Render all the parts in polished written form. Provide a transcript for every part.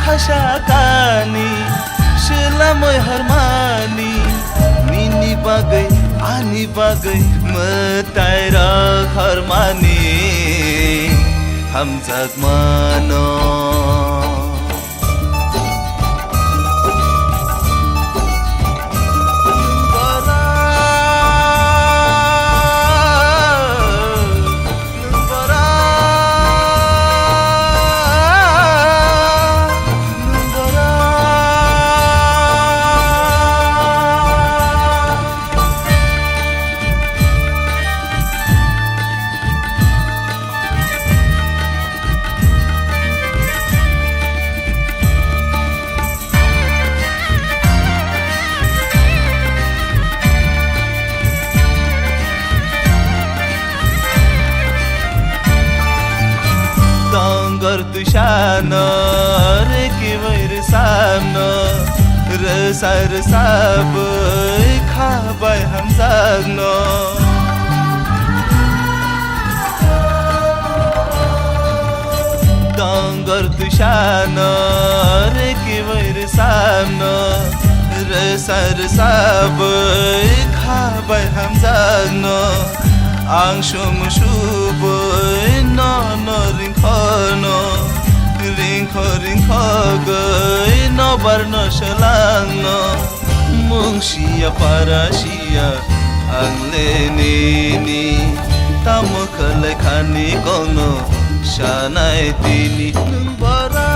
खसाकानी Selamoy harmani Nini bagai, ani bagai Metai rak harmani Hamzak mano Tushano reki vair samno resar sab khabai ham sagno dangar tushano reki vair samno resar sab khabai ham sagno ang shum shubo no no ringkhano ringkho gai no barno shalangno mungshia parashia angle nini tamukhle khani kono shanai tini numbara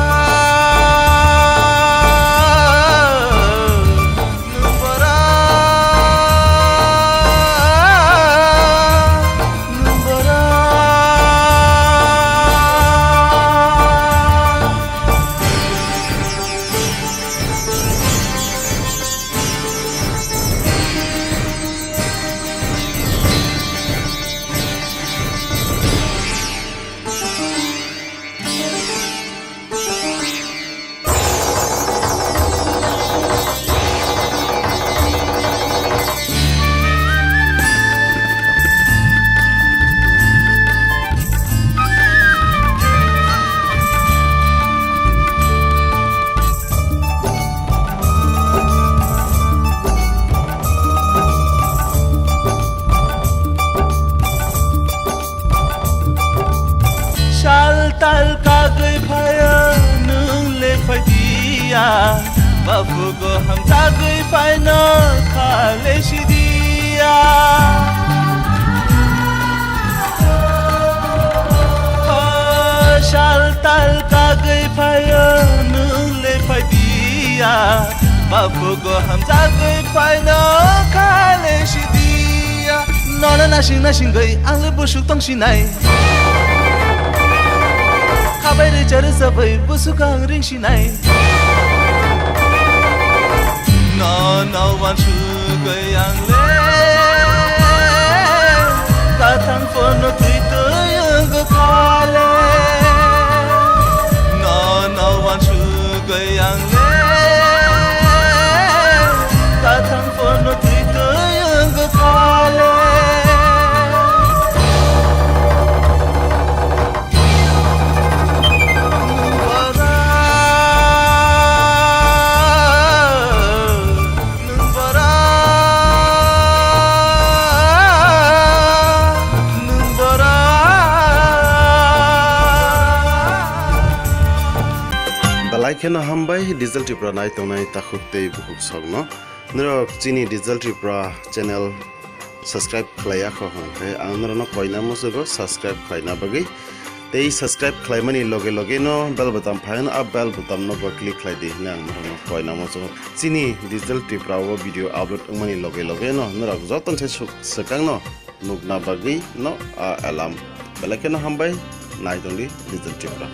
Tal kagai phaya nung le phaidia bafu go ham tagai phaina khale sidia shal tal kagai phaya nung le phaidia bafu go ham tagai phaina khale sidia nona nasing gai ang le busuk tong sinai Kabai de jar sabai busukang ring sinai No one sugayang le Katang fono tuito yung gakale No one sugayang le Katang fono tuito yung gakale Kena hambai Digital Tripura nai tongnai takhukte buhuk sogno nro chini Digital Tripura channel subscribe khlaya kho he anro no koina mosugo subscribe khlaina bagi tei subscribe khlaimani loge no bell button phain up bell button no go click khlai di na no koina mosugo chini Digital Tripura wo video upload mani loge no nro joton se sakang no nugna bagi no alarm bela kena hambai nai tongdi Digital Tripura